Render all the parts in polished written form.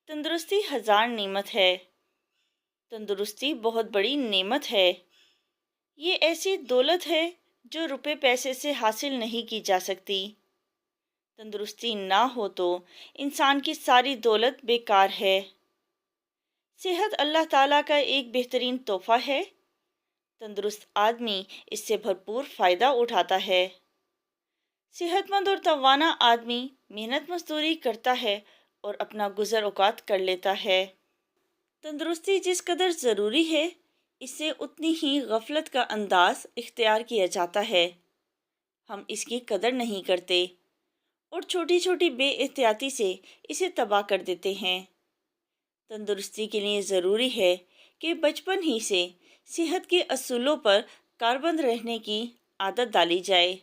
تندرستی ہزار نعمت ہے۔ تندرستی بہت بڑی نعمت ہے۔ یہ ایسی دولت ہے جو روپے پیسے سے حاصل نہیں کی جا سکتی۔ تندرستی نہ ہو تو انسان کی ساری دولت بیکار ہے۔ صحت اللہ تعالیٰ کا ایک بہترین تحفہ ہے۔ تندرست آدمی اس سے بھرپور فائدہ اٹھاتا ہے۔ صحت مند اور توانا آدمی محنت مزدوری کرتا ہے اور اپنا گزر اوقات کر لیتا ہے۔ تندرستی جس قدر ضروری ہے، اس سے اتنی ہی غفلت کا انداز اختیار کیا جاتا ہے۔ ہم اس کی قدر نہیں کرتے اور چھوٹی چھوٹی بے احتیاطی سے اسے تباہ کر دیتے ہیں۔ تندرستی کے لیے ضروری ہے کہ بچپن ہی سے صحت کے اصولوں پر کاربند رہنے کی عادت ڈالی جائے۔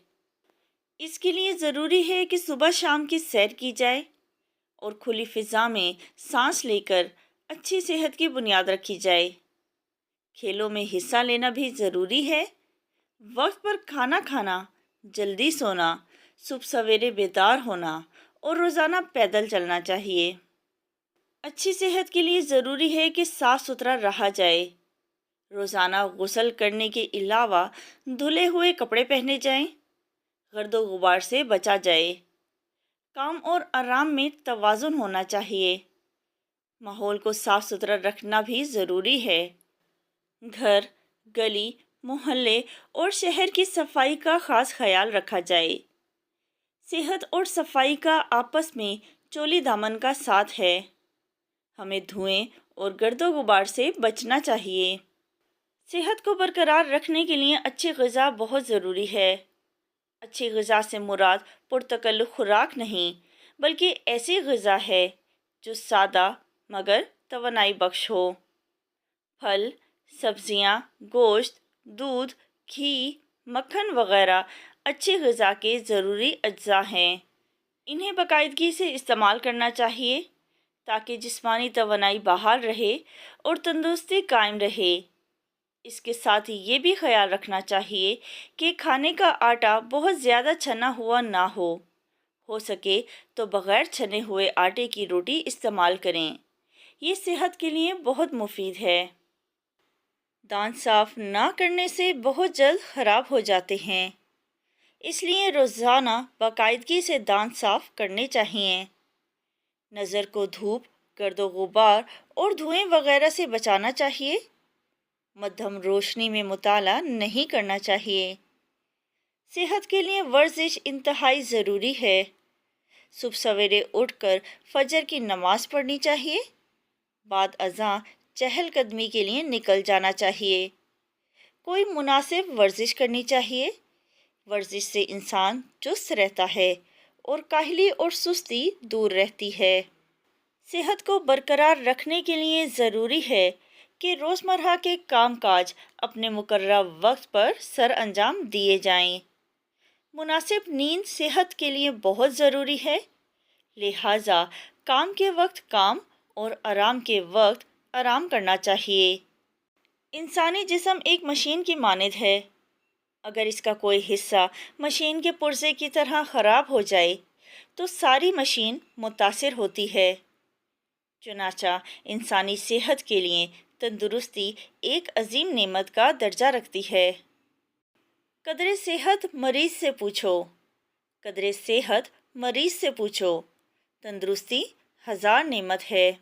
اس کے لیے ضروری ہے کہ صبح شام کی سیر کی جائے اور کھلی فضا میں سانس لے کر اچھی صحت کی بنیاد رکھی جائے۔ کھیلوں میں حصہ لینا بھی ضروری ہے۔ وقت پر کھانا کھانا، جلدی سونا، صبح سویرے بیدار ہونا اور روزانہ پیدل چلنا چاہیے۔ اچھی صحت کے لیے ضروری ہے کہ صاف ستھرا رہا جائے۔ روزانہ غسل کرنے کے علاوہ دھلے ہوئے کپڑے پہنے جائیں۔ گرد و غبار سے بچا جائے۔ کام اور آرام میں توازن ہونا چاہیے۔ ماحول کو صاف ستھرا رکھنا بھی ضروری ہے۔ گھر، گلی، محلے اور شہر کی صفائی کا خاص خیال رکھا جائے۔ صحت اور صفائی کا آپس میں چولی دامن کا ساتھ ہے۔ ہمیں دھوئیں اور گرد و غبار سے بچنا چاہیے۔ صحت کو برقرار رکھنے کے لیے اچھی غذا بہت ضروری ہے۔ اچھی غذا سے مراد پرتکلف خوراک نہیں، بلکہ ایسی غذا ہے جو سادہ مگر توانائی بخش ہو۔ پھل، سبزیاں، گوشت، دودھ، گھی، مکھن وغیرہ اچھی غذا کے ضروری اجزاء ہیں۔ انہیں باقاعدگی سے استعمال کرنا چاہیے تاکہ جسمانی توانائی بحال رہے اور تندرستی قائم رہے۔ اس کے ساتھ یہ بھی خیال رکھنا چاہیے کہ کھانے کا آٹا بہت زیادہ چھنا ہوا نہ ہو سکے تو بغیر چھنے ہوئے آٹے کی روٹی استعمال کریں۔ یہ صحت کے لیے بہت مفید ہے۔ دانت صاف نہ کرنے سے بہت جلد خراب ہو جاتے ہیں، اس لیے روزانہ باقاعدگی سے دانت صاف کرنے چاہیے۔ نظر کو دھوپ، گرد و غبار اور دھوئیں وغیرہ سے بچانا چاہیے۔ مدھم روشنی میں مطالعہ نہیں کرنا چاہیے۔ صحت کے لیے ورزش انتہائی ضروری ہے۔ صبح سویرے اٹھ کر فجر کی نماز پڑھنی چاہیے۔ بعد ازاں چہل قدمی کے لیے نکل جانا چاہیے۔ کوئی مناسب ورزش کرنی چاہیے۔ ورزش سے انسان چست رہتا ہے اور کاہلی اور سستی دور رہتی ہے۔ صحت کو برقرار رکھنے کے لیے ضروری ہے کہ روزمرہ کے کام کاج اپنے مقررہ وقت پر سر انجام دیے جائیں۔ مناسب نیند صحت کے لیے بہت ضروری ہے، لہٰذا کام کے وقت کام اور آرام کے وقت آرام کرنا چاہیے۔ انسانی جسم ایک مشین کی مانند ہے۔ اگر اس کا کوئی حصہ مشین کے پرزے کی طرح خراب ہو جائے تو ساری مشین متاثر ہوتی ہے۔ چنانچہ انسانی صحت کے لیے تندرستی ایک عظیم نعمت کا درجہ رکھتی ہے۔ قدر صحت مریض سے پوچھو۔ قدر صحت مریض سے پوچھو۔ تندرستی ہزار نعمت ہے۔